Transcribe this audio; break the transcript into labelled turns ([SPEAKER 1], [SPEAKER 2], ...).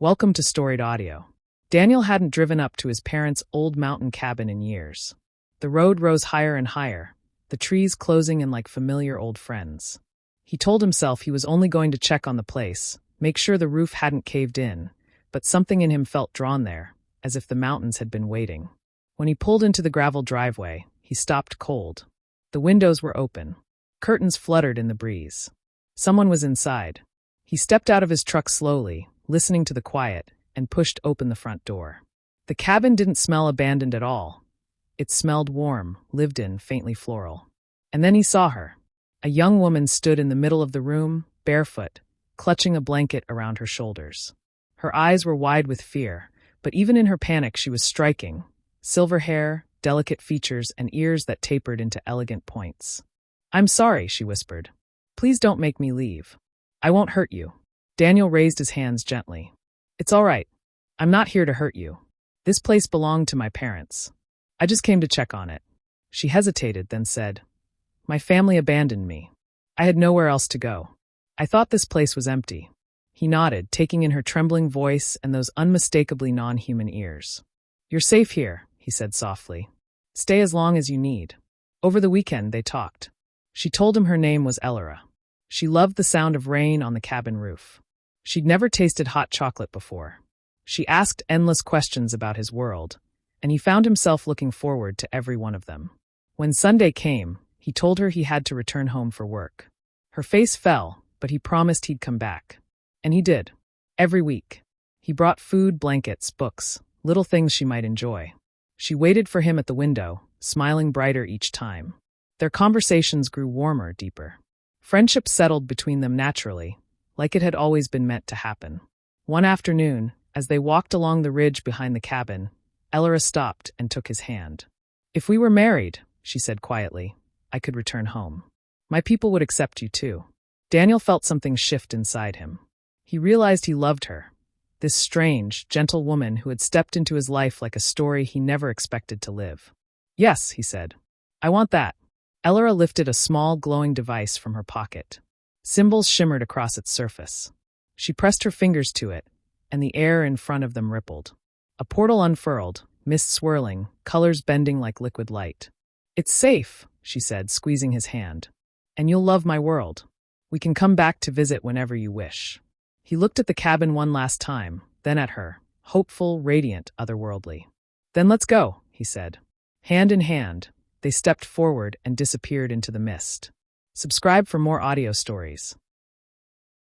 [SPEAKER 1] Welcome to Storied Audio. Daniel hadn't driven up to his parents' old mountain cabin in years. The road rose higher and higher, the trees closing in like familiar old friends. He told himself he was only going to check on the place, make sure the roof hadn't caved in, but something in him felt drawn there, as if the mountains had been waiting. When he pulled into the gravel driveway, he stopped cold. The windows were open. Curtains fluttered in the breeze. Someone was inside. He stepped out of his truck slowly, listening to the quiet, and pushed open the front door. The cabin didn't smell abandoned at all. It smelled warm, lived in, faintly floral. And then he saw her. A young woman stood in the middle of the room, barefoot, clutching a blanket around her shoulders. Her eyes were wide with fear, but even in her panic she was striking. Silver hair, delicate features, and ears that tapered into elegant points. "I'm sorry," she whispered. "Please don't make me leave. I won't hurt you." Daniel raised his hands gently. "It's all right. I'm not here to hurt you. This place belonged to my parents. I just came to check on it." She hesitated, then said, "My family abandoned me. I had nowhere else to go. I thought this place was empty." He nodded, taking in her trembling voice and those unmistakably non-human ears. "You're safe here," he said softly. "Stay as long as you need." Over the weekend, they talked. She told him her name was Elyra. She loved the sound of rain on the cabin roof. She'd never tasted hot chocolate before. She asked endless questions about his world, and he found himself looking forward to every one of them. When Sunday came, he told her he had to return home for work. Her face fell, but he promised he'd come back. And he did. Every week. He brought food, blankets, books, little things she might enjoy. She waited for him at the window, smiling brighter each time. Their conversations grew warmer, deeper. Friendship settled between them naturally, like it had always been meant to happen. One afternoon, as they walked along the ridge behind the cabin, Elyra stopped and took his hand. "If we were married," she said quietly, "I could return home. My people would accept you too." Daniel felt something shift inside him. He realized he loved her, this strange, gentle woman who had stepped into his life like a story he never expected to live. "Yes," he said. "I want that." Elyra lifted a small, glowing device from her pocket. Symbols shimmered across its surface. She pressed her fingers to it, and the air in front of them rippled. A portal unfurled, mist swirling, colors bending like liquid light. "It's safe," she said, squeezing his hand. "And you'll love my world. We can come back to visit whenever you wish." He looked at the cabin one last time, then at her, hopeful, radiant, otherworldly. "Then let's go," he said. Hand in hand, they stepped forward and disappeared into the mist. Subscribe for more audio stories.